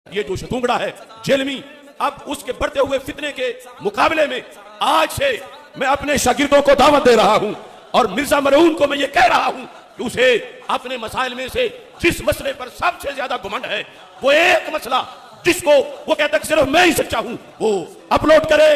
ये जो शतूंगड़ा है जेलमी, अब उसके बढ़ते हुए फितने के मुकाबले में आज से मैं अपने शागिर्दों को दावत दे रहा हूं और मिर्जा मरहून को मैं ये कह रहा हूं कि उसे अपने मसाइल में से जिस मसले पर सबसे ज्यादा घमंड है वो एक मसला जिसको वो कहता है सिर्फ मैं ही सच्चा हूं, वो अपलोड करे।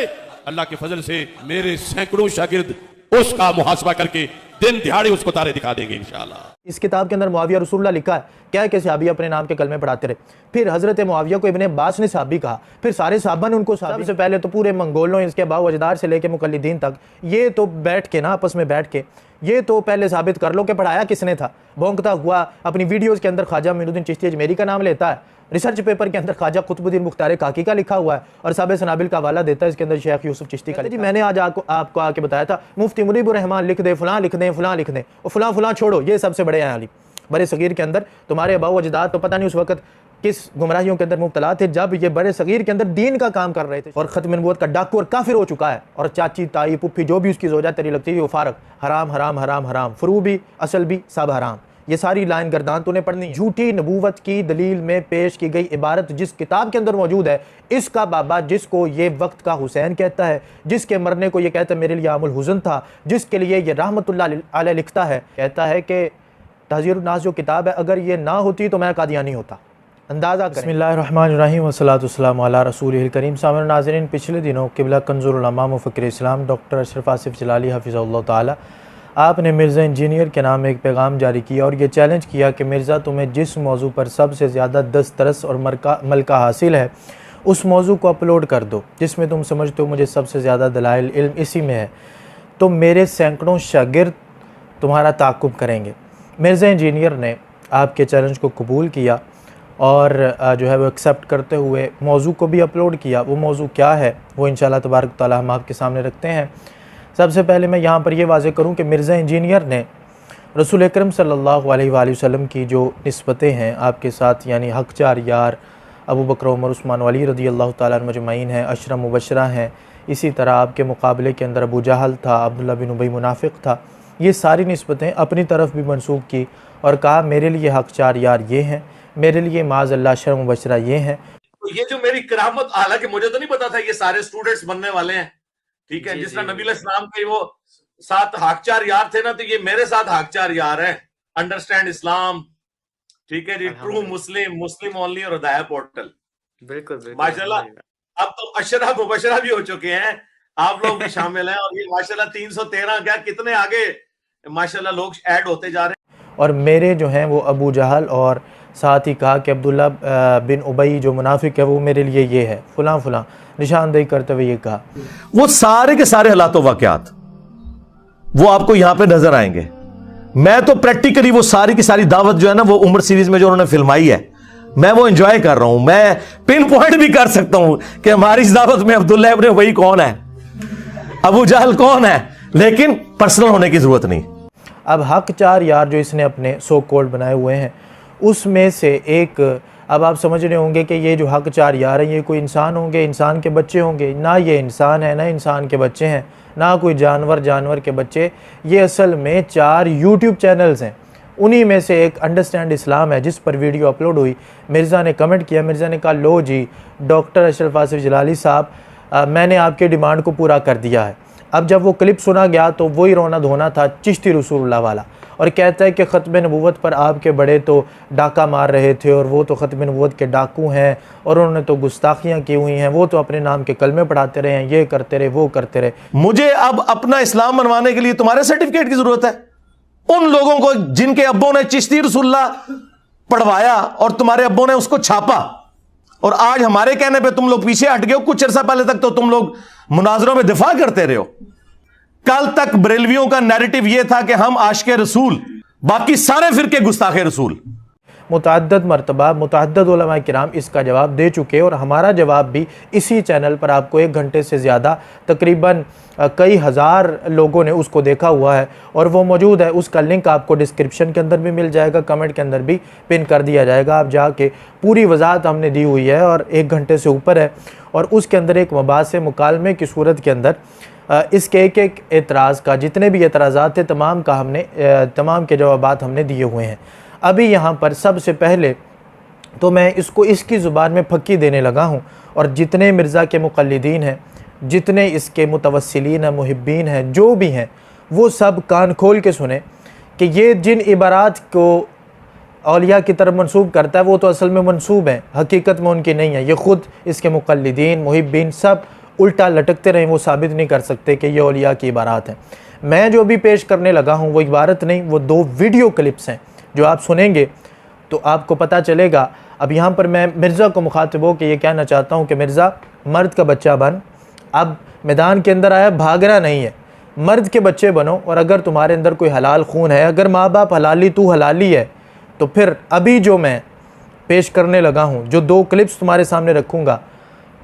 अल्लाह के फजल से मेरे सैकड़ों शागिर्द उसका मुहासबा करके दिन दिहाड़े उसको तारे दिखा देंगे इंशाअल्लाह। इस किताब के अंदर मुआविया रसूलुल्लाह लिखा है क्या है कि सहाबी अपने नाम के कलमे पढ़ाते रहे। फिर हजरत मुआविया को इब्ने अब्बास ने सहाबी कहा, फिर सारे सहाबा ने उनको सहाबी। सबसे पहले तो पूरे मंगोलों, इसके बाव अजदार से लेके मुकल्लिदीन तक, ये तो बैठ के ना आपस में बैठ के ये तो पहले साबित कर लो कि पढ़ाया किसने था। भौंकता हुआ अपनी वीडियोज़ के अंदर ख्वाजा मोइनुद्दीन चिश्ती अजमेरी का नाम लेता है, रिसर्च पेपर के अंदर ख्वाजा कुतुबुद्दीन मुख्तार काकी का लिखा हुआ है और साबिर सनाबिल का हवाला देता है, इसके अंदर शेख यूसुफ चिश्ती का। जी मैंने आज आपको आके बताया था मुफ्ती मुनीबुर रहमान लिख दे, फलां लिख दें, फलां लिख दें, और फलां फलां छोड़ो, ये सबसे बड़े हैं आलिम। बड़े सगीर के अंदर तुम्हारे अबाऊ अजदाद तो पता नहीं उस वक्त किस गुमराहियों के अंदर मुब्तला थे जब ये बड़े सगीर के अंदर दीन का काम कर रहे थे, और ख़त्म नबूवत का डाकू और काफिर हो चुका है। और चाची ताई पुप्पी जो भी उसकी जोजा तेरी लगती है वो फारक, हराम हराम हराम हराम, फरू भी असल भी सब हराम। ये सारी लाइन गर्दान तूने पढ़नी। झूठी नबूवत की दलील में पेश की गई इबारत जिस किताब के अंदर मौजूद है, इसका बाबा जिसको ये वक्त का हुसैन कहता है, जिसके मरने को ये कहता है मेरे लिए आमुल हुज़न था, जिसके लिए ये रहमतुल्लाह अलैह लिखता है, कहता है कि तहज़ीरुन नास जो किताब है अगर ये ना होती तो मैं कादियानी होता। अंदाज़ा करें। बिस्मिल्लाहिर्रहमानिर्रहीम वस्सलातु वस्सलामु अला रसूलिहिल करीम। सामने नाज़रीन, पिछले दिनों क़िबला कंज़ुल उलमा मुफ़क्किर इस्लाम डॉक्टर अशरफ आसिफ जलाली हफ़िज़हुल्लाह ताला आपने मिर्ज़ा इंजीनियर के नाम एक पैगाम जारी किया और ये चैलेंज किया कि मिर्ज़ा तुम्हें जिस मौजू पर सबसे ज़्यादा दस्तरस और मलका हासिल है उस मौजू को अपलोड कर दो जिसमें तुम समझते हो मुझे सबसे ज़्यादा दलाइल इल्म इसी में है, तो मेरे सैकड़ों शागिर्द तुम्हारा ताक़ुब करेंगे। मिर्ज़ा इंजीनियर ने आपके चैलेंज को कबूल किया और जो है वो एक्सेप्ट करते हुए मौजू को भी अपलोड किया। वो मौजू क्या है वो इंशाअल्लाह तबारक तआला हम आपके सामने रखते हैं। सबसे पहले मैं यहाँ पर ये वाज़ेह करूँ कि मिर्ज़ा इंजीनियर ने रसूल अकरम सल्लल्लाहु अलैहि वसल्लम की जो निस्बतें हैं आपके साथ, यानी हक़ चार यार, अबू बकर उमर उस्मान अली रज़ी अल्लाह तआला अन्हुम मजमईन हैं, अशरा मुबशरा हैं, इसी तरह आपके मुकाबले के अंदर अबू जहल था, अब्दुल्ला बिन उबई मुनाफिक था, ये सारी निस्बतें अपनी तरफ भी मनसूब की और कहा मेरे लिए हक़ चार यार ये हैं, मेरे लिए माज़ अल्लाह अशरा मुबशरा ये हैं। तो ये जो मेरी करामत, हालांकि मुझे तो नहीं पता था ये सारे स्टूडेंट्स बनने वाले हैं, ठीक है। जिस तरह नबी इस्लाम के वो 7 हाकचार यार थे ना, तो ये मेरे 7 हाकचार यार हैं। अंडरस्टैंड इस्लाम, ठीक है जी, ट्रू मुस्लिम, मुस्लिम ओनली और हिदायत पोर्टल। बिल्कुल माशाल्लाह, अब तो अशरा मुबशरा भी हो चुके हैं, आप लोग भी शामिल हैं और ये माशाल्लाह 313 क्या कितने आगे माशाल्लाह लोग ऐड होते जा रहे हैं। और मेरे जो हैं वो अबू जहल, और साथ ही कहा कि अब्दुल्ला बिन उबई जो मुनाफिक है वो मेरे लिए ये है, फलां फलां निशानदेही करते हुए ये कहा। वो सारे के सारे हालात वाक़यात वो आपको यहां पे नजर आएंगे। मैं तो प्रैक्टिकली वो सारी की सारी दावत जो है ना वो उम्र सीरीज में जो उन्होंने फिल्माई है मैं वो एंजॉय कर रहा हूं। मैं पिन पॉइंट भी कर सकता हूं कि हमारी इस दावत में अब्दुल्ला इब्न उबई कौन है, अबू जहल कौन है, लेकिन पर्सनल होने की जरूरत नहीं। अब हक़ चार यार जो इसने अपने सो कोल्ड बनाए हुए हैं उसमें से एक, अब आप समझ रहे होंगे कि ये जो हक़ चार यार हैं ये कोई इंसान होंगे, इंसान के बच्चे होंगे? ना ये इंसान है, ना इंसान के बच्चे हैं, ना कोई जानवर के बच्चे। ये असल में 4 यूट्यूब चैनल्स हैं, उन्हीं में से एक अंडरस्टैंड इस्लाम है जिस पर वीडियो अपलोड हुई। मिर्ज़ा ने कमेंट किया, मिर्ज़ा ने कहा लो जी डॉक्टर अशरफ आसिफ जलाली साहब मैंने आपके डिमांड को पूरा कर दिया है। अब जब वो क्लिप सुना गया तो वही रोना धोना था चिश्ती रसूलुल्लाह वाला, और कहता है कि ख़त्म नबूवत पर आपके बड़े तो डाका मार रहे थे और वो तो ख़त्म नबूवत के डाकू हैं और उन्होंने तो गुस्ताखियाँ की हुई हैं, वो तो अपने नाम के कलमे पढ़ाते रहे हैं, ये करते रहे वो करते रहे। मुझे अब अपना इस्लाम मनवाने के लिए तुम्हारे सर्टिफिकेट की जरूरत है? उन लोगों को जिनके अब्बों ने चिश्ती रसूलुल्लाह पढ़वाया और तुम्हारे अब्बों ने उसको छापा, और आज हमारे कहने पे तुम लोग पीछे हट गए हो। कुछ अर्सा पहले तक तो तुम लोग मुनाजरों में दिफा करते रहे हो। कल तक बरेलवियों का नैरेटिव यह था कि हम आशिक़े रसूल, बाकी सारे फिरके गुस्ताखे रसूल। मुतअद्दिद मरतबा मुतअद्दिद उलमा किराम इसका जवाब दे चुके और हमारा जवाब भी इसी चैनल पर आपको 1 घंटे से ज़्यादा तकरीबन कई हज़ार लोगों ने उसको देखा हुआ है और वो मौजूद है। उसका लिंक आपको डिस्क्रिप्शन के अंदर भी मिल जाएगा, कमेंट के अंदर भी पिन कर दिया जाएगा। आप जाके पूरी वजाहत हमने दी हुई है और 1 घंटे से ऊपर है, और उसके अंदर एक मबासे मुकालमे की सूरत के अंदर इसके एक एतराज़ का, जितने भी एतराज़ात थे तमाम का हमने तमाम के जवाबात हमने दिए हुए हैं। अभी यहाँ पर सबसे पहले तो मैं इसको इसकी ज़ुबान में फक्की देने लगा हूँ। और जितने मिर्ज़ा के मुक़ल्लिदीन हैं, जितने इसके मुतवस्सिलीन हैं, मुहिब्बीन हैं, जो भी हैं, वो सब कान खोल के सुने कि ये जिन इबारात को औलिया की तरफ मंसूब करता है वो तो असल में मंसूब हैं, हकीकत में उनकी नहीं है। ये ख़ुद इसके मुक़ल्लिदीन, मुहिब्बीन सब उल्टा लटकते रहें, वो साबित नहीं कर सकते कि ये औलिया की इबारात हैं। मैं जो भी पेश करने लगा हूँ वो इबारत नहीं, वो 2 वीडियो क्लिप्स हैं जो आप सुनेंगे तो आपको पता चलेगा। अब यहाँ पर मैं मिर्ज़ा को मुखातिब हो के ये कहना चाहता हूँ कि मिर्ज़ा, मर्द का बच्चा बन, अब मैदान के अंदर आया, भागना नहीं है, मर्द के बच्चे बनो। और अगर तुम्हारे अंदर कोई हलाल खून है, अगर माँ बाप हलाली, तू हलाली है, तो फिर अभी जो मैं पेश करने लगा हूँ, जो 2 क्लिप्स तुम्हारे सामने रखूँगा,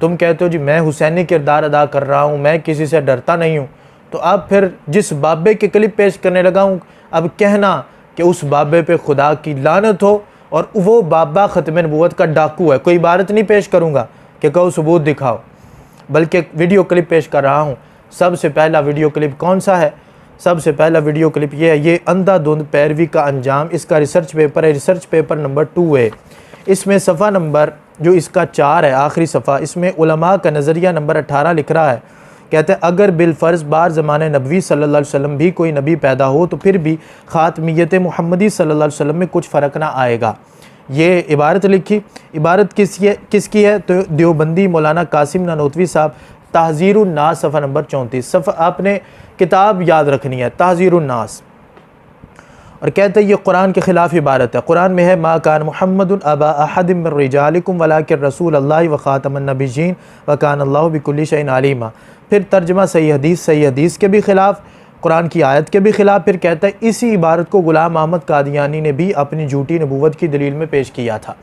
तुम कहते हो जी मैं हुसैनी किरदार अदा कर रहा हूँ, मैं किसी से डरता नहीं हूँ, तो अब फिर जिस बाबे के क्लिप पेश करने लगा हूँ, अब कहना कि उस बाबे पे खुदा की लानत हो और वो बाबा ख़त्म नबूवत का डाकू है। कोई इबारत नहीं पेश करूँगा कि कहो सबूत दिखाओ, बल्कि वीडियो क्लिप पेश कर रहा हूँ। सबसे पहला वीडियो क्लिप कौन सा है? सबसे पहला वीडियो क्लिप ये है, ये अंधाधुंध पैरवी का अंजाम। इसका रिसर्च पेपर है, रिसर्च पेपर नंबर 2 है। इसमें सफ़ा नंबर जो इसका 4 है, आखिरी सफ़ा, इसमें उलमा का नज़रिया नंबर 18 लिख रहा है। कहते हैं अगर बिलफ़र्ज़ बार ज़माने नबवी सल्लल्लाहु अलैहि वसल्लम भी कोई नबी पैदा हो तो फिर भी ख़ातमियत मुहम्मदी सल्लल्लाहु अलैहि वसल्लम में कुछ फ़र्क ना आएगा। ये इबारत लिखी। इबारत किसकी है? तो देवबंदी मौलाना कासिम नानोतवी साहब, तहज़ीरुन नास, सफ़ा नंबर 34। सफ़ा आपने किताब याद रखनी है, तहज़ीरुन नास। और कहते हैं ये कुरान के ख़िलाफ़ इबारत है। कुरान में है मा कान मुहम्मदुन अबा अहदिम मिन रिजालिकुम वलाकिन रसूल अल्लाह व ख़ातमन नबिय्यीन व कान अल्लाहु बिकुल्लि शैइन अलीमा। फिर तर्जमा सही हदीस के भी ख़िलाफ़, कुरान की आयत के भी ख़िलाफ़। फिर कहता है इसी इबारत को ग़ुलाम अहमद कादियानी ने भी अपनी झूठी नबूवत की दलील में पेश किया था।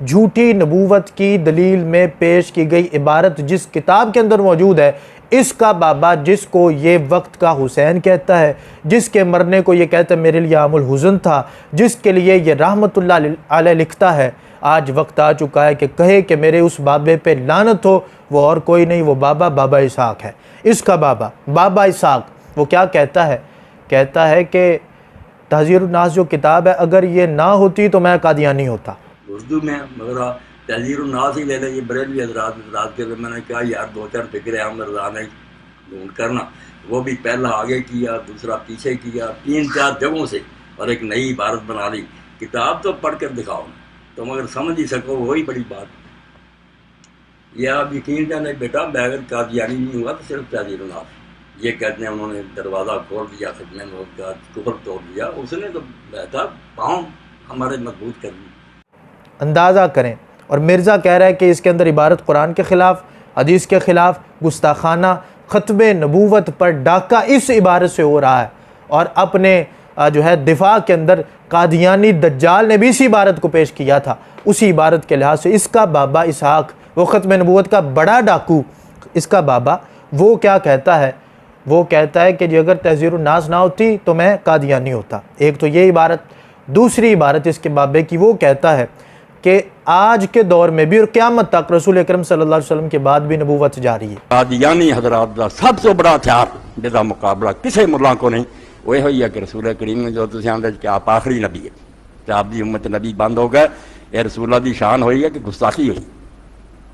झूठी नबूवत की दलील में पेश की गई इबारत जिस किताब के अंदर मौजूद है, इसका बाबा जिसको ये वक्त का हुसैन कहता है, जिसके मरने को ये कहता है मेरे लिए आमुल हुज़न था, जिसके लिए ये रहमतुल्लाह अलैह लिखता है, आज वक्त आ चुका है कि कहे कि मेरे उस बाबे पे लानत हो। वो और कोई नहीं, वो बाबा इसहाक है। इसका बाबा इसहाक वो क्या कहता है? कहता है कि तहज़ीरुन नास जो किताब है, अगर ये ना होती तो मैं कादियानी होता। उर्दू में मगर तहज़ीरुन नास ही ले लें, ये बरेलवी हज़रात के। मैंने कहा यार 2-4 फ़िक्र आम रज़ाने ढूंढ करना, वो भी पहला आगे किया, दूसरा पीछे किया, 3-4 जगहों से, और एक नई इबारत बना ली। किताब तो पढ़ कर दिखाओ, तुम अगर समझ ही सको वही बड़ी बात। यह आप यकीन जाने बेटा, मैं अगर कादियानी नहीं हुआ तो सिर्फ तहज़ीरुन नास ये कहते हैं उन्होंने दरवाज़ा खोल दिया, खिदमत का कुफर तोड़ दिया, उसने तो बेहतर पाँव हमारे मजबूत कर दिए। अंदाज़ा करें। और मिर्ज़ा कह रहा है कि इसके अंदर इबारत कुरान के ख़िलाफ़, हदीस के ख़िलाफ़, गुस्ताखाना, ख़त्म नबूवत पर डाका इस इबारत से हो रहा है। और अपने जो है दिफा के अंदर कादियानी दज्जाल ने भी इसी इबारत को पेश किया था। उसी इबारत के लिहाज से इसका बाबा इसहाक, वो ख़त्म नबूवत का बड़ा डाकू, इसका बाबा वो क्या कहता है? वो कहता है कि जी अगर तहज़ीरुन नास ना होती तो मैं कादियानी होता। एक तो ये इबारत। दूसरी इबारत इसके बाबे की, वो कहता है कि आज के दौर में भी और क़यामत तक रसूल अकरम सल्लल्लाहु अलैहि वसल्लम के बाद भी नबूवत जारी है। कादियानी हज़रात का सबसे बड़ा हथियार जिसका मुकाबला किसी मुल्ला को नहीं, वो ही है कि रसूल करीम ने जो तुम आंदे कि आप आखिरी नबी है, तो आपकी उम्मत नबी बंद हो गए। यह रसूला की शान हुई है कि गुस्ताखी हुई।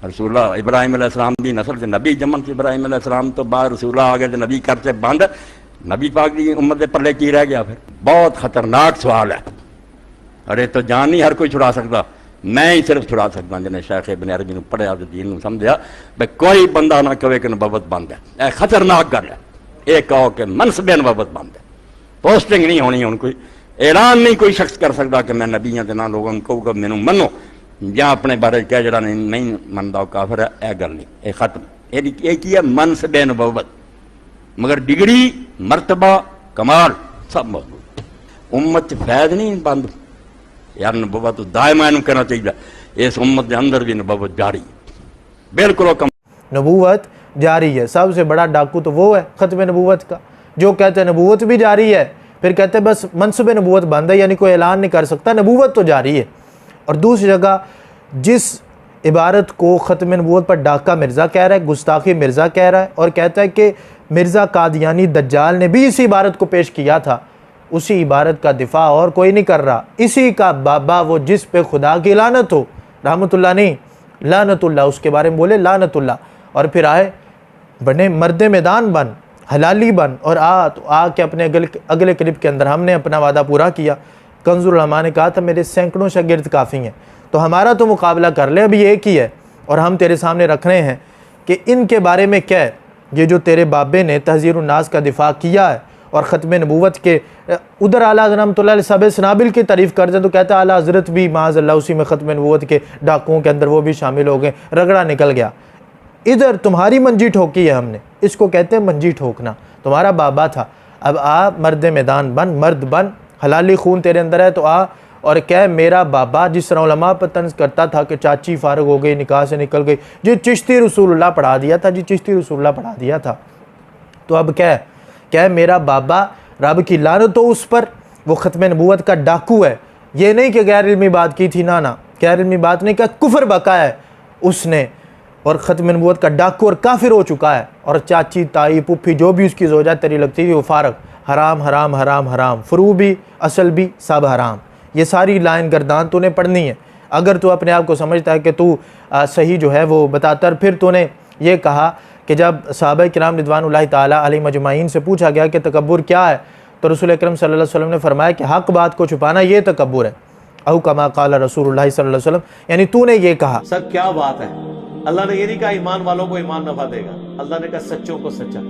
रसूला इब्राहिम अलैहिस्सलाम की नस्ल से नबी जमन से, इब्राहिम अलैहिस्सलाम तो बाद रसूला आ गए तो नबी करते बंद, नबी पाक की उम्मत के पल्ले की रह गया? फिर बहुत खतरनाक सवाल है। अरे तो जान नहीं हर कोई छुड़ा सकता, मैं ही सिर्फ छुड़ा सकता जिन्हें शेख इब्न अरबी पढ़िया तो दीन समझा भाई कोई बंदा ना कहे कि नबूवत बंद है। यह खतरनाक गल है। यह कहो कि मनसब नबूवत बंद है, पोस्टिंग नहीं होनी। हूँ कोई ऐलान नहीं कोई शख्स कर सकता कि मैं नबी हाँ, ना लोगों को कहूँगा मैनू मनो, या अपने बारे कह जरा नहीं मनता वो काफिर है। यह गल नहीं, यह खत्म। यह की है मनसब नबूवत, मगर डिग्री, मरतबा, कमाल सब मौजूद। उम्मत फैज नहीं बंद यार, नबूवत दायमा इन्हू कहना चाहिए। इस उम्मत के अंदर भी नबूवत जारी बिल्कुल नबूवत जारी है। सबसे बड़ा डाकू तो वो है ख़त्म नबूवत का, जो कहते हैं नबूवत भी जारी है, फिर कहते हैं बस मनसब नबूवत बंद है, यानी कोई ऐलान नहीं कर सकता, नबूवत तो जारी है। और दूसरी जगह जिस इबारत को ख़त्म नबूवत पर डाका मिर्ज़ा कह रहा है, गुस्ताखी मिर्ज़ा कह रहा है, और कहता है कि मिर्ज़ा कादियानी दज्जाल ने भी इसी इबारत को पेश किया था, उसी इबारत का दिफा और कोई नहीं कर रहा। इसी का बाबा वो जिस पे खुदा की लानत हो, रहमतुल्लाह नहीं, लानतुल्लाह, उसके बारे में बोले लानतुल्लाह। और फिर आए बने मर्द मैदान बन, हलाली बन और तो के अपने अगले क्लिप के अंदर हमने अपना वादा पूरा किया। कंजुल उलमा ने कहा था मेरे सैकड़ों शागिर्द काफ़ी हैं, तो हमारा तो मुकाबला कर ले, अभी एक ही है और हम तेरे सामने रख रहे हैं कि इनके बारे में क्या है। ये जो तेरे बाबे ने तहज़ीरुन नास का दिफा किया है और ख़त्म नबूवत के उधर आला रहमतुल्लाह सब सनाबिल की तारीफ़ करते हैं, तो कहता है आला हज़रत भी माज़अल्लाह उसी में ख़त्म नबूवत के डाकुओं के अंदर वो भी शामिल हो गए, रगड़ा निकल गया। इधर तुम्हारी मंजी ठोकी है हमने, इसको कहते हैं मंजी ठोकना, तुम्हारा बाबा था। अब आ मर्द मैदान बन, मर्द बन, हलाली खून तेरे अंदर है तो आ और कह मेरा बाबा, जिस तरह उलमा पर तंज करता था कि चाची फारग हो गई, निकाह से निकल गई, जी चिश्ती रसूलुल्लाह पढ़ा दिया था, जी चिश्ती रसूलुल्लाह पढ़ा दिया था। तो अब कह मेरा बाबा, रब की लानत हो उस पर, वो ख़त्म नबूवत का डाकू है। ये नहीं कि गैर इल्मी बात की थी, ना ना, गैर इल्मी बात नहीं, क्या कुफर बका है उसने और ख़त्म नबूवत का डाकू और काफिर हो चुका है। और चाची ताई पुप्पी जो भी उसकी ज़ौजा तेरी लगती थी वो फारग, हराम हराम हराम हराम, फ़ुरू भी असल भी सब हराम। ये सारी लाइन गर्दान तूने पढ़नी है अगर तू अपने आप को समझता है कि तू सही जो है वो बताता। फिर तूने ये कहा कि जब सहाबा किराम रिदवानुल्लाहि ताला अलैहिम अजमाइन से पूछा गया कि तकब्बुर क्या है, तो रसूल अकरम सल्लल्लाहु अलैहि वसल्लम ने फरमाया कि हक बात को छुपाना ये तकब्बुर है। औ कमा क़ाल रसूलुल्लाह सल्लल्लाहु अलैहि वसल्लम, यानी तूने ये कहा। सर क्या बात है, अल्लाह ने ये नहीं कहा ईमान वालों को ईमान नफा देगा, अल्लाह ने कहा सच्चों को सच्चा।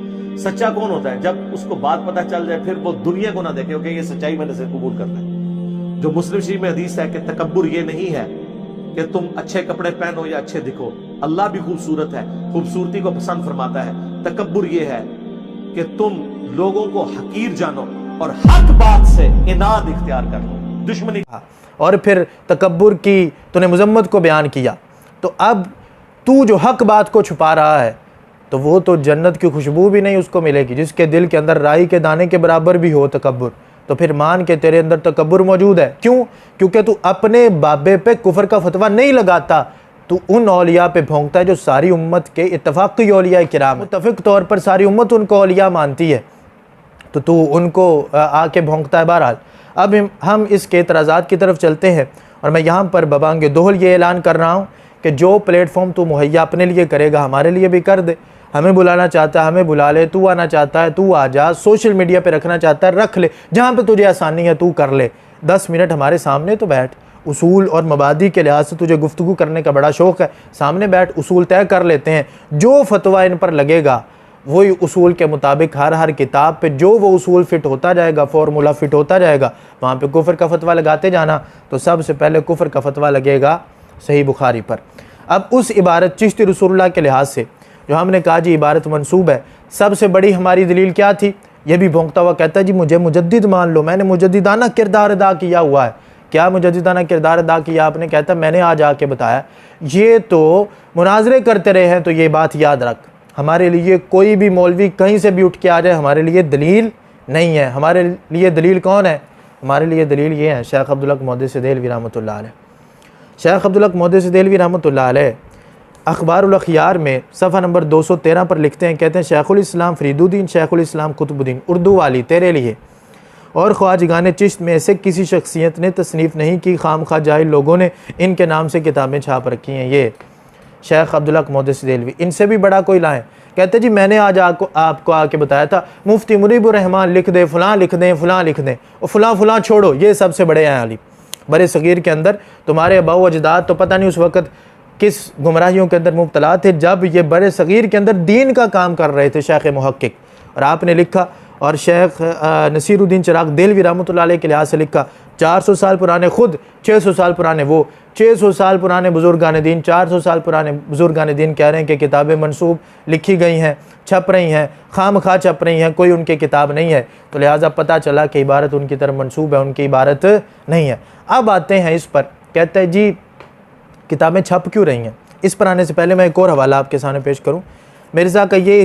सच्चा कौन होता है? जब उसको बात पता चल जाए फिर वो दुनिया को ना देखे कि ये सच्चाई मैंने से कबूल करना है। जो मुस्लिम शरीफ में हदीस है कि तकब्बुर ये नहीं है कि तुम अच्छे कपड़े पहनो या अच्छे दिखो, अल्लाह भी खूबसूरत है, खूबसूरती को पसंद फरमाता है। तकब्बुर ये है कि तुम लोगों को हकीर जानो और हक बात से इनाद इख्तियार कर लो, दुश्मनी। और फिर तकब्बुर की तूने मुजम्मत को बयान किया। तो अब तू जो हक बात को छुपा रहा है तो वो तो जन्नत की खुशबू भी नहीं उसको मिलेगी, जिसके दिल के अंदर राई के दाने के बराबर भी हो तकब्बुर। तो फिर मान के तेरे अंदर तकब्बुर मौजूद है। क्यों? क्योंकि तू अपने बाबे पे कुफर का फतवा नहीं लगाता, तू उन औलिया पे भोंकता है जो सारी उम्मत के इत्तफाक़ी औलिया किराम, मुत्तफ़िक़ तौर पर सारी उम्मत उनको औलिया मानती है, तो तू उनको आके भोंकता है। बहरहाल अब हम इसके एतराज़ात की तरफ चलते हैं और मैं यहाँ पर बबांगे दोहल ये ऐलान कर रहा हूँ कि जो प्लेटफॉर्म तू मुहैया अपने लिए करेगा हमारे लिए भी कर दे। हमें बुलाना चाहता है हमें बुला ले, तू आना चाहता है तू आ जा, सोशल मीडिया पे रखना चाहता है रख ले, जहाँ पे तुझे आसानी है तू कर ले। 10 मिनट हमारे सामने तो बैठ, उसूल और मबादी के लिहाज से तुझे गुफ्तगू करने का बड़ा शौक़ है, सामने बैठ, उसूल तय कर लेते हैं। जो फतवा इन पर लगेगा वही उसूल के मुताबिक हर किताब पे जो वो उसूल फ़िट होता जाएगा, फार्मूला फ़िट होता जाएगा, वहाँ पे कुफर का फतवा लगाते जाना। तो सबसे पहले कुफर का फतवा लगेगा सही बुखारी पर। अब उस इबारत चिश्ती रसूलुल्लाह के लिहाज से जो हमने कहा जी इबारत मंसूब है, सबसे बड़ी हमारी दलील क्या थी? ये भी भोंकता हुआ कहता है जी मुझे मुजद्दिद मान लो, मैंने मुजद्दिदाना किरदार अदा किया हुआ है। क्या मुजद्दिदाना किरदार अदा किया आपने? कहता मैंने आज आके बताया। ये तो मुनाजरे करते रहे हैं, तो ये बात याद रख, हमारे लिए कोई भी मौलवी कहीं से भी उठ के आ जाए हमारे लिए दलील नहीं है। हमारे लिए दलील कौन है? हमारे लिए दलील ये है शेख अब्दुल हक मोहद्दिस देहलवी रहमतुल्लाह अलैह। शेख अब्दुल हक मोहद्दिस देहलवी रहमतुल्लाह अलैह अखबारुल अखयार में सफ़ा नंबर 213 पर लिखते हैं, कहते हैं शेखुल इस्लाम फरीदुद्दीन शेखुल इस्लाम कुतुबुद्दीन उर्दू वाली तेरे लिए और ख्वाजगान चिश्त में ऐसे किसी शख्सियत ने तसनीफ़ नहीं की, खामखा जाहिल लोगों ने इनके नाम से किताबें छाप रखी हैं। ये शेख अब्दुल हक मोहद्दिस देहलवी, इनसे भी बड़ा कोई लाएँ। कहते जी मैंने आज आपको आके बताया था मुफ्ती मुनीबुर रहमान लिख दे, फ़लाँ लिख दें, फ़लाँ लिख दें, और फ़लाँ छोड़ो, ये सबसे बड़े हैं आलिम। बड़े सग़ीर के अंदर तुम्हारे अबाउ अजदाद तो पता नहीं उस वक़्त किस गुमराहियों के अंदर मुब्तला थे जब ये बड़े सग़ीर के अंदर दीन का काम कर रहे थे शेख मुहक्किक। और आपने लिखा, और शेख नसीरुद्दीन चिराग देहलवी रहमतुल्लाह अलैह के लिहाज से लिखा, 400 साल पुराने खुद, 600 साल पुराने वो, 600 साल पुराने बुजुर्गान दीन, 400 साल पुराने बुजुर्गान दीन कह रहे हैं कि किताबें मनसूब लिखी गई हैं, छप रही हैं, खामखा छप रही हैं, कोई उनकी किताब नहीं है। तो लिहाजा पता चला कि इबारत उनकी तरफ मनसूब है, उनकी इबारत नहीं है। अब आते हैं इस पर, कहते हैं जी किताबें छप क्यों रही हैं। इस पर आने से पहले मैं एक और हवाला आपके सामने पेश करूँ। मिर्ज़ा का यही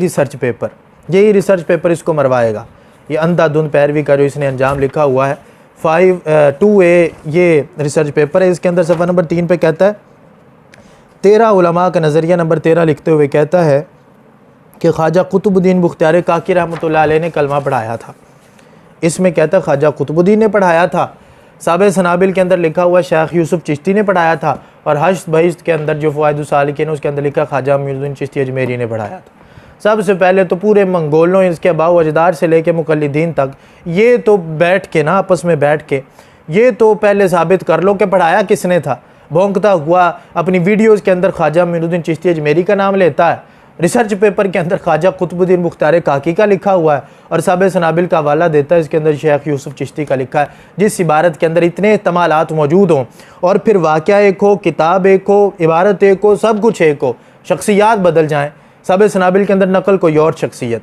रिसर्च पेपर इसको मरवाएगा। ये अंधाधुंध पैरवी का जो इसने अंजाम लिखा हुआ है 2A ये रिसर्च पेपर है। इसके अंदर सफ़ा नंबर 3 पे कहता है 13 उलमा का नज़रिया नंबर 13 लिखते हुए कहता है कि ख्वाजा कुतुबुद्दीन बुख्तियार काकी रहमतुल्लाह अलैह ने कलमा पढ़ाया था। इसमें कहता है ख्वाजा कुतुबुद्दीन ने पढ़ाया था साबिर सनाबिल के अंदर लिखा हुआ शेख यूसुफ चिश्ती ने पढ़ाया था, और हश्त बहिश्त के अंदर जो फ़वाइदुस सालिकीन उसके अंदर लिखा ख्वाजा मुईनुद्दीन चिश्ती अजमेरी ने पढ़ाया था। सबसे पहले तो पूरे मंगोलों, इसके अबाव अजदार से लेके मुकल्लिदीन तक, ये तो बैठ के ना आपस में बैठ के ये तो पहले साबित कर लो कि पढ़ाया किसने था। भौंकता हुआ अपनी वीडियोज़ के अंदर ख्वाजा मुईनुद्दीन चिश्ती अजमेरी का नाम लेता है, रिसर्च पेपर के अंदर ख्वाजा कुतुबुद्दीन मुख्तार काकी का लिखा हुआ है, और साबिर सनाबिल का हवाला देता है, इसके अंदर शेख यूसुफ चिश्ती का लिखा है। जिस इबारत के अंदर इतने इस्तेमालात मौजूद हों, और फिर वाक़या एक हो, किताब एक हो, इबारत एक हो, सब कुछ एक हो, शख्सियात बदल जाएँ। साबिर सनाबिल के अंदर नकल कोई और शख्सियत,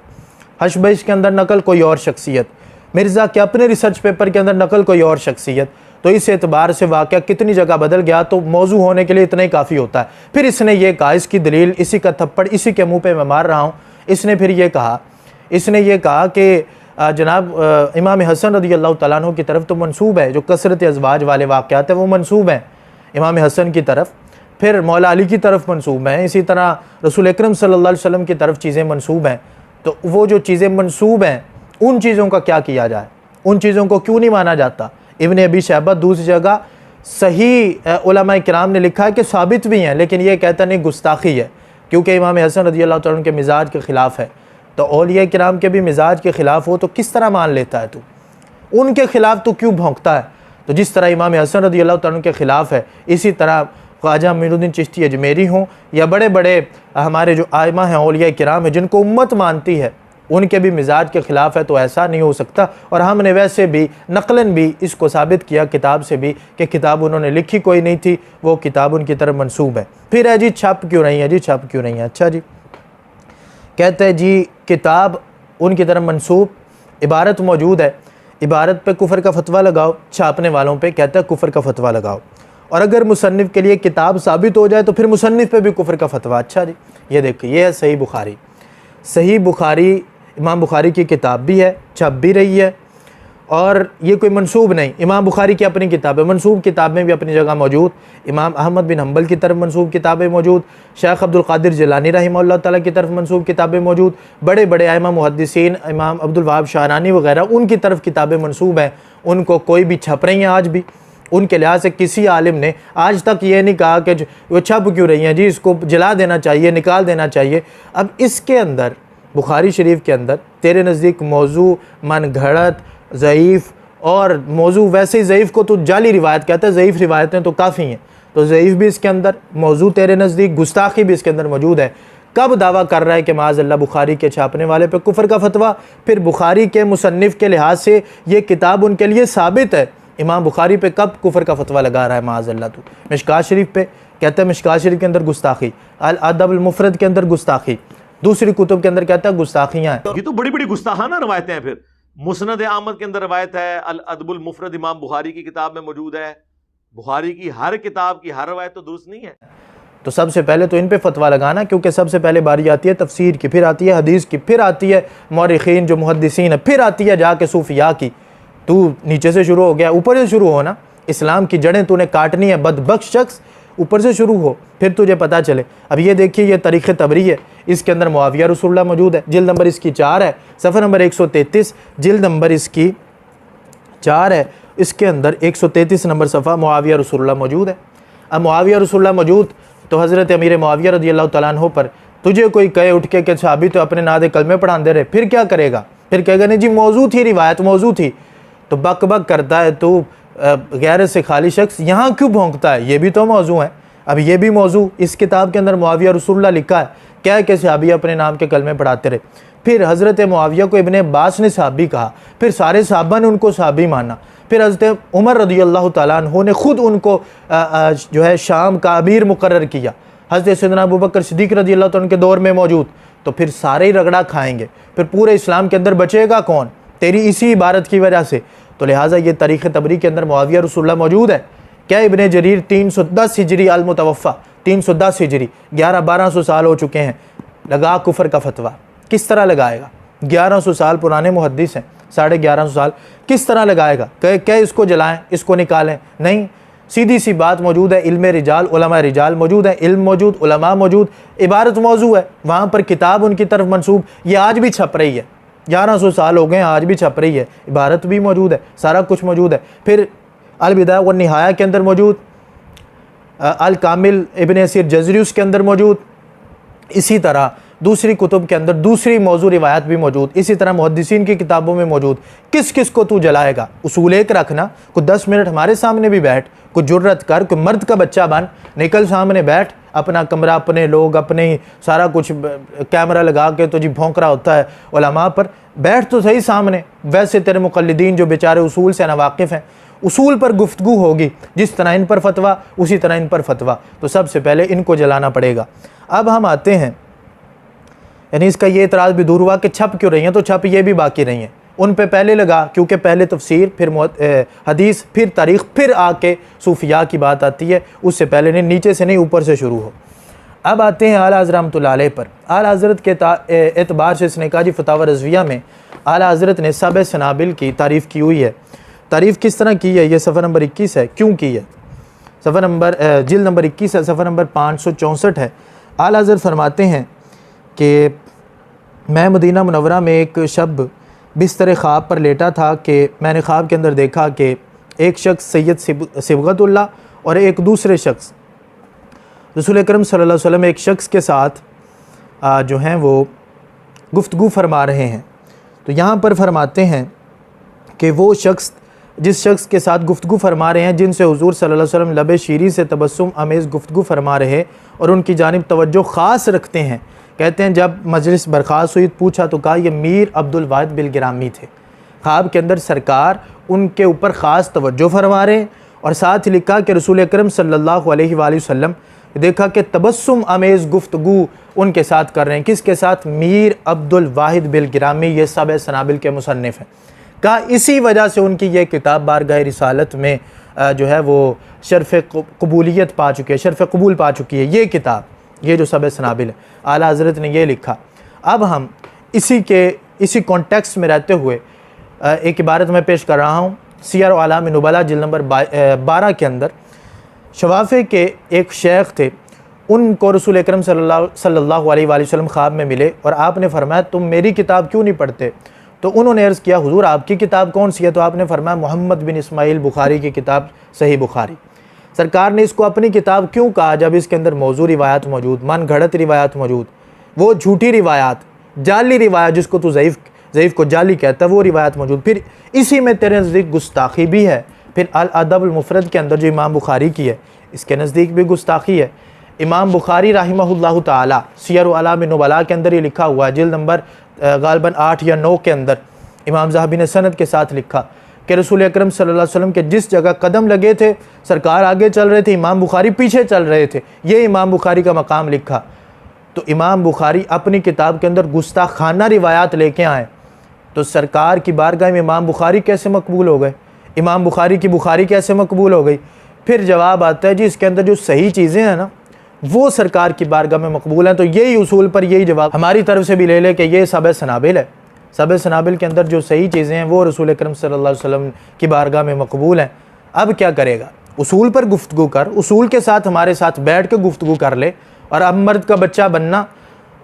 हशबश के अंदर नकल कोई और शख्सियत, मिर्ज़ा के अपने रिसर्च पेपर के अंदर नकल कोई और शख्सियत। तो इस एतबार से वाक़या कितनी जगह बदल गया, तो मौजू होने के लिए इतना ही काफ़ी होता है। फिर इसने ये कहा, इसकी दलील, इसी का थप्पड़ इसी के मुंह पे मैं मार रहा हूँ। इसने फिर ये कहा, कि जनाब इमाम हसन रज़ियल्लाहु तआला अन्हु की तरफ तो मंसूब है, जो कसरत अज़वाज वाले वाक़यात हैं वो मंसूब हैं इमाम हसन की तरफ, फिर मौला अली की तरफ मंसूब हैं, इसी तरह रसूल अकरम सल्लल्लाहु अलैहि वसल्लम की तरफ चीज़ें मंसूब हैं। तो वो जो चीज़ें मंसूब हैं उन चीज़ों का क्या किया जाए, उन चीज़ों को क्यों नहीं माना जाता। इब्न अबी शैबा दूसरी जगह सही उलमा किराम ने लिखा है कि साबित भी हैं, लेकिन ये कहता नहीं गुस्ताखी है, क्योंकि इमाम हसन रज़ियल्लाहु तआला के मिजाज के ख़िलाफ़ है। तो औलिया किराम के भी मिजाज के ख़िलाफ़ हो तो किस तरह मान लेता है तू, उनके ख़िलाफ़ तो क्यों भौंकता है। तो जिस तरह इमाम हसन रज़ियल्लाहु तआला के ख़िलाफ़ है, इसी तरह ख्वाजा मुईनुद्दीन चिश्ती अजमेरी हों या बड़े बड़े हमारे जो आइमा हैं, औलिया किराम हैं, जिनको उम्मत मानती है, उनके भी मिजाज के ख़िलाफ़ है, तो ऐसा नहीं हो सकता। और हमने वैसे भी नकलन भी इसको साबित किया किताब से भी कि किताब उन्होंने लिखी कोई नहीं थी, वो किताब उनकी तरफ मंसूब है। फिर है जी छप क्यों नहीं है, जी छप क्यों नहीं है। अच्छा जी, कहते हैं जी किताब उनकी तरफ मंसूब, इबारत मौजूद है, इबारत पे कुफर का फतवा लगाओ, छापने वालों पे कहता है कुफर का फतवा लगाओ, और अगर मुसन्निफ़ के लिए किताब साबित हो जाए तो फिर मुसन्निफ़ पे भी कुफर का फतवा। अच्छा जी, ये देखिए, ये है सही बुखारी। सही बुखारी इमाम बुखारी की किताब भी है, छप भी रही है, और ये कोई मंसूब नहीं, इमाम बुखारी की अपनी किताब है, मंसूब किताबें भी अपनी जगह मौजूद। इमाम अहमद बिन हम्बल की तरफ मंसूब किताबें मौजूद, शेख अब्दुल कादिर जिलानी रहमहुल्लाह ताला की तरफ मंसूब किताबें मौजूद, बड़े बड़े आइमा मुहद्दिसीन इमाम अब्दुल वहाब शाहरानी वगैरह उनकी तरफ किताबें मंसूब हैं। उनको कोई भी छप रही हैं आज भी, उनके लिहाज से किसी आलिम ने आज तक ये नहीं कहा कि वो छप क्यों रही हैं जी, इसको जला देना चाहिए, निकाल देना चाहिए। अब इसके अंदर बुखारी शरीफ के अंदर तेरे नज़दीक मौजू, मन घड़त, ज़ईफ़, और मौजू वैसे ही ज़ईफ़ को तो जाली रिवायत कहता है, ज़ईफ़ रिवायतें तो काफ़ी हैं, तो ज़ईफ़ भी इसके अंदर मौजू तेरे नज़दीक, गुस्ताखी भी इसके अंदर मौजूद है। कब दावा कर रहा है कि माज़अल्लाह बुखारी के छापने वाले पे कुफर का फतवा, फिर बुखारी के मुसन्निफ़ के लिहाज से ये किताब उनके लिए साबित है, इमाम बुखारी पे कब कुफर का फतवा लगा रहा है माज़अल्लाह। तू मिशकात शरीफ पे कहता है मिशकात शरीफ के अंदर गुस्ताखी, अल अदब अल मुफरद के अंदर गुस्ताखी, दूसरी कुतुब के अंदर कहता है गुस्ताखियाँ हैं। ये तो बड़ी बड़ी गुस्ताखाना रवायतें हैं। फिर मुस्नद अहमद के अंदर रवायत है, अल अदबुल मुफरद इमाम बुखारी की किताब में मौजूद है। बुखारी की हर किताब की हर रवायत तो दुरुस्त नहीं है। तो सबसे पहले तो इन पे फतवा लगाना, क्योंकि सबसे पहले बारी आती है तफसीर की, फिर आती है हदीस की, फिर आती है मौरिखीन जो मुहद्दिसीन है, फिर आती है जाके सूफिया की। तू नीचे से शुरू हो गया, ऊपर से शुरू हो ना, इस्लाम की जड़ें तूने काटनी है, बदबख्श शख्स, ऊपर से शुरू हो, फिर तुझे पता चले। अब ये देखिए, ये तारीख़ तबरी है, इसके अंदर मुआविया रसूलुल्लाह मौजूद है, जिल्द नंबर इसकी 4 है, सफ़र नंबर 133, जिल्द नंबर इसकी 4 है, इसके अंदर 133 नंबर सफ़ा मुआविया रसूलुल्लाह मौजूद है। अब मुआविया रसूलुल्लाह मौजूद, तो हज़रत अमीर मुआविया रज़ियल्लाहु तआला अन्हु पर तुझे कोई कहे उठ के साहबी तो अपने नादे कलमे पढ़ाते रहे, फिर क्या करेगा? फिर कहेगा नहीं जी मौजू थी, रिवायत मौजू थी। तो बक बक करता है तो गैरत से खाली शख्स यहाँ क्यों भौंकता है? ये भी तो मौजू है। अब ये भी मौजू इस किताब के अंदर मुआविया रसूलुल्लाह लिखा है, क्या है कि सहाबी अपने नाम के कलमे पढ़ाते रहे। फिर हज़रत मुआविया को इब्ने अब्बास ने सहाबी कहा, फिर सारे सहाबा ने उनको सहाबी माना। फिर हज़रत उमर रज़ियल्लाहु तआला अन्हु ने ख़ुद उनको जो है शाम का अमीर मुकर्रर किया। हज़रत सैयदना अबू बकर सिद्दीक़ रज़ियल्लाहु तआला के दौर में मौजूद। तो फिर सारे ही रगड़ा खाएंगे, फिर पूरे इस्लाम के अंदर बचेगा कौन? तेरी इसी इबारत की वजह से। तो लिहाजा ये तारीख़ तबरी के अंदर मुआविया रसूलुल्लाह मौजूद है। क्या इब्ने जरीर 310 हिजरी अल मुतवफ़ा 310 हिजरी 1100-1200 साल हो चुके हैं, लगा कुफर का फतवा। किस तरह लगाएगा? 1100 साल पुराने मुहद्दिस हैं, 1150 साल, किस तरह लगाएगा? क्या इसको जलाएं, इसको निकालें? नहीं, सीधी सी बात मौजूद है, इल्म रिजाल उलमा रिजाल मौजूद है, इल्म मौजूद, उलमा मौजूद, इबारत मौजू है, वहाँ पर किताब उनकी तरफ मंसूब, ये आज भी छप रही है। 1100 साल हो गए, आज भी छप रही है, इबारत भी मौजूद है, सारा कुछ मौजूद है। फिर अल बिदाया व निहाया के अंदर मौजूद, अल कामिल इब्न असीर जज़री उसके अंदर मौजूद, इसी तरह दूसरी कुतुब के अंदर दूसरी मौजू रिवायात भी मौजूद, इसी तरह मुहद्दिसीन की किताबों में मौजूद। किस किस को तू जलाएगा? उसूल एक रखना, कोई 10 मिनट हमारे सामने भी बैठ, कोई जुर्रत कर, कोई मर्द का बच्चा बन, निकल सामने बैठ, अपना कमरा, अपने लोग, अपने ही सारा कुछ कैमरा लगा के तो जी भौंक रहा होता है उलमा पर, बैठ तो सही सामने। वैसे तेरे मुक़ल्लिदीन जो बेचारे उसूल से नावाकिफ़ हैं, उसूल पर गुफ्तगू होगी, जिस तरह इन पर फतवा उसी तरह इन पर फतवा, तो सबसे पहले इनको जलाना पड़ेगा। अब हम आते हैं, यानी इसका ये एतराज़ भी दूर हुआ कि छप क्यों रही हैं, तो छप ये भी बाकी रही हैं, उन पे पहले लगा, क्योंकि पहले तफसीर, फिर हदीस, फिर तारीख़, फिर आके सूफिया की बात आती है, उससे पहले नहीं, नीचे से नहीं ऊपर से शुरू हो। अब आते हैं आला हज़रत रहमतुल्लाह अलैह पर। आला हज़रत के एतबार से इसने कहा जी फतावा रज़विया में आला हज़रत ने सब सनाबिल की तारीफ़ की हुई है। तारीफ़ किस तरह की है? ये सफ़र नंबर 21 है। क्यों की है? सफ़र नंबर जिल्द नंबर 21 है, सफ़र नंबर 564 है। आला हज़रत फरमाते हैं कि मैं मदीना मुनव्वरा में एक शब बिस्तर ख्वाब पर लेटा था कि मैंने ख्वाब के अंदर देखा कि एक शख्स सैयद सिबगतुल्लाह और एक दूसरे शख्स रसूल अकरम सल्लल्लाहु अलैहि वसल्लम एक शख्स के साथ जो हैं वो गुफ्तगू फरमा रहे हैं। तो यहाँ पर फरमाते हैं कि वो शख्स, जिस शख्स के साथ गुफ्तगू फरमा रहे हैं, जिनसे हुज़ूर सल्लल्लाहु अलैहि वसल्लम लबे शीरी से तबस्सुम आमेज़ गुफ्तगू फरमा रहे और उनकी जानिब तवज्जो ख़ास रखते हैं। कहते हैं जब मजलिस बर्खास्त हुई, पूछा तो कहा ये मीर अब्दुल वाहिद बिल गिरामी थे। ख्वाब के अंदर सरकार उनके ऊपर ख़ास तवज्जो फरमा रहे हैं, और साथ ही लिखा कि रसूल अकरम सल्लल्लाहु अलैहि वसल्लम देखा कि तबस्सुम आमेज़ गुफ्तगू उनके साथ कर रहे हैं। किसके साथ? मीर अब्दुल वाहिद बिल गिरामी, ये सब सनाबिल के मुसन्निफ़ हैं। कहा इसी वजह से उनकी ये किताब बारगाह रिसालत में जो है वो शर्फ़ कबूलियत पा चुकी है, शर्फ़ कबूल पा चुकी है ये किताब, ये जो सब सनाबिल है। आला हज़रत ने ये लिखा। अब हम इसी कॉन्टेक्स्ट में रहते हुए एक इबारत में पेश कर रहा हूँ। सियर आलाम नुबला जिल्द नंबर 12 के अंदर शवाफ़े के एक शेख थे, उनको रसूल अकरम सल्लल्लाहु अलैहि वसल्लम ख्वाब में मिले और आपने फरमाया तुम मेरी किताब क्यों नहीं पढ़ते? तो उन्होंने अर्ज़ किया हुज़ूर आपकी किताब कौन सी है? तो आपने फरमाया मोहम्मद बिन इस्माइल बुखारी की किताब सही बुखारी। सरकार ने इसको अपनी किताब क्यों कहा जब इसके अंदर मौजू रिवायात मौजूद, मन घड़त रिवायात मौजूद, वो झूठी रिवायात, जाली रिवायत जिसको तू ज़ईफ़ को जाली कहता है, वो रिवायत मौजूद। फिर इसी में तेरे नज़दीक गुस्ताखी भी है। फिर अल अदब अल मुफ़रद के अंदर जो इमाम बुखारी की है, इसके नज़दीक भी गुस्ताखी है। इमाम बुखारी रहमहुल्लाह ताला सियर आलाम नुबला के अंदर ये लिखा हुआ है, जिल्द नंबर गालबन 8 या 9 के अंदर इमाम ज़हाबी ने सनद के साथ लिखा कि रसूल अकरम सल्लल्लाहु अलैहि वसल्लम के जिस जगह कदम लगे थे, सरकार आगे चल रहे थे, इमाम बुखारी पीछे चल रहे थे। ये इमाम बुखारी का मकाम लिखा। तो इमाम बुखारी अपनी किताब के अंदर गुस्ताखाना रिवायात लेके आए, तो सरकार की बारगाह में इमाम बुखारी कैसे मकबूल हो गए? इमाम बुखारी की बुखारी कैसे मकबूल हो गई? फिर जवाब आता है जी इसके अंदर जो सही चीज़ें हैं ना, वो सरकार की बारगाह में मकबूल हैं। तो यही उसूल पर यही जवाब हमारी तरफ से भी ले ले कि ये सब सनाबिल है। सब सनाबिल के अंदर जो सही चीज़ें हैं वो रसूल अकरम सल्लल्लाहु अलैहि वसल्लम की बारगाह में मकबूल हैं। अब क्या करेगा? उसूल पर गुफ्तगू कर, उसूल के साथ हमारे साथ बैठ के गुफ्तगू कर ले। और अब मर्द का बच्चा बनना,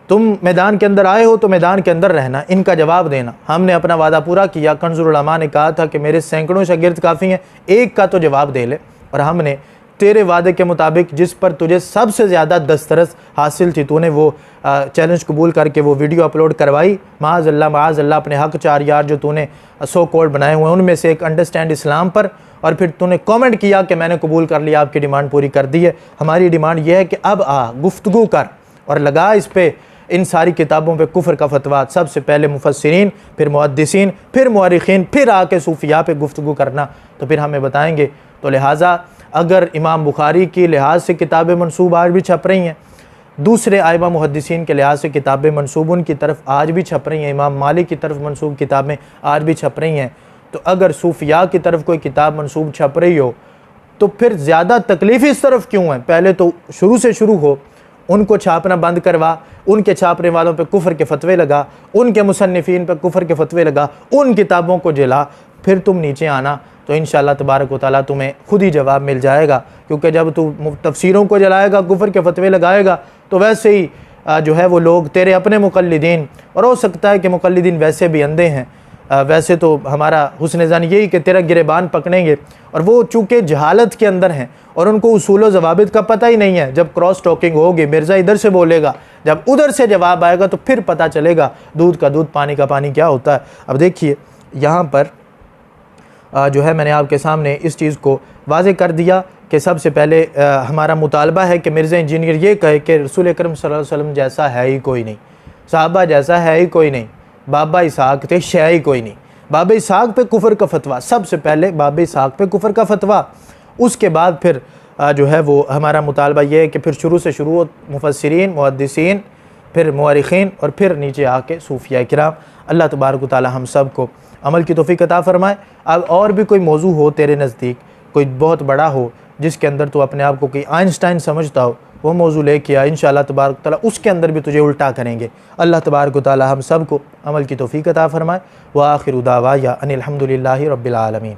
तुम मैदान के अंदर आए हो तो मैदान के अंदर रहना, इनका जवाब देना। हमने अपना वादा पूरा किया। कंजुल उलमा ने कहा था कि मेरे सैकड़ों शागिर्द काफ़ी हैं, एक का तो जवाब दे ले। और हमने तेरे वादे के मुताबिक जिस पर तुझे सबसे ज़्यादा दस्तरस हासिल थी, तूने वो चैलेंज कबूल करके वो वीडियो अपलोड करवाई। माज़अल्लाह अपने हक 4 यार जो तूने सो कोड बनाए हुए हैं उनमें से एक अंडरस्टैंड इस्लाम पर, और फिर तूने कमेंट किया कि मैंने कबूल कर लिया, आपकी डिमांड पूरी कर दी है। हमारी डिमांड यह है कि अब गुफ्तगू कर और लगा इस पर, इन सारी किताबों पे कुफ्र का फतवा, सबसे पहले मुफस्सिरीन, फिर मुहद्दिसीन, फिर मुअर्रिखीन, फिर आके सूफिया पे गुफ्तगू करना, तो फिर हमें बताएंगे। तो लिहाजा अगर इमाम बुखारी की लिहाज से किताबें मनसूब आज भी छप रही हैं, दूसरे आइमा मुहद्दिसीन के लिहाज से किताबें मनसूब उनकी तरफ आज भी छप रही हैं, इमाम मालिक की तरफ मनसूब किताबें आज भी छप रही हैं, तो अगर सूफिया की तरफ कोई किताब मनसूब छप रही हो तो फिर ज़्यादा तकलीफ़ इस तरफ क्यों है? पहले तो शुरू से शुरू हो, उनको छापना बंद करवा, उनके छापने वालों पे कुफ्र के फतवे लगा, उनके मुसन्निफीन पे कुफ्र के फतवे लगा, उन किताबों को जला, फिर तुम नीचे आना, तो इंशाअल्लाह तबारक व तआला तुम्हें खुद ही जवाब मिल जाएगा। क्योंकि जब तू तफसीरों को जलाएगा, कुफ्र के फतवे लगाएगा, तो वैसे ही जो है वो लोग तेरे अपने मुक़ल्लिदीन, और हो सकता है कि मुक़ल्लिदीन वैसे भी अंधे हैं, वैसे तो हमारा हुस्न ज़न यही कि तेरा गिरेबान पकड़ेंगे, और वो चूँकि जहालत के अंदर हैं और उनको उसूल व ज़वाबित का पता ही नहीं है। जब क्रॉस टॉकिंग होगी, मिर्ज़ा इधर से बोलेगा, जब उधर से जवाब आएगा तो फिर पता चलेगा दूध का दूध पानी का पानी क्या होता है। अब देखिए यहाँ पर जो है मैंने आपके सामने इस चीज़ को वाज़े कर दिया कि सबसे पहले हमारा मुतालबा है कि मिर्ज़ा इंजीनियर ये कहे कि रसूल अकरम सल्लल्लाहु अलैहि वसल्लम जैसा है ही कोई नहीं, साहबा जैसा है ही कोई नहीं, बाबा इसहाक थे शय ही कोई नहीं। बाबा इसहाक पे कुफर का फतवा, सबसे पहले बाबा इसहाक पे कुफर का फतवा, उसके बाद फिर जो है वो हमारा मुतालबा ये है कि फिर शुरू से शुरू मुफस्सिरीन, मुहद्दिसीन, फिर मुअर्रिखीन और फिर नीचे आके सूफिया किराम। अल्लाह तबारक व तआला हम सब को अमल की तौफीक अता फरमाए। अब और भी कोई मौजू हो तेरे नज़दीक, कोई बहुत बड़ा हो जिसके अंदर तू अपने आप को कोई आइंस्टाइन समझता हो, वो मौजू लेके आ, इंशाअल्लाह तबारक व तआला उसके अंदर भी तुझे उल्टा करेंगे। अल्लाह तबारक व तआला हम सब को अमल की तौफीक अता फरमाए। व आखिरु दावाया अनिल हम्दुलिल्लाहि रब्बिल आलमीन।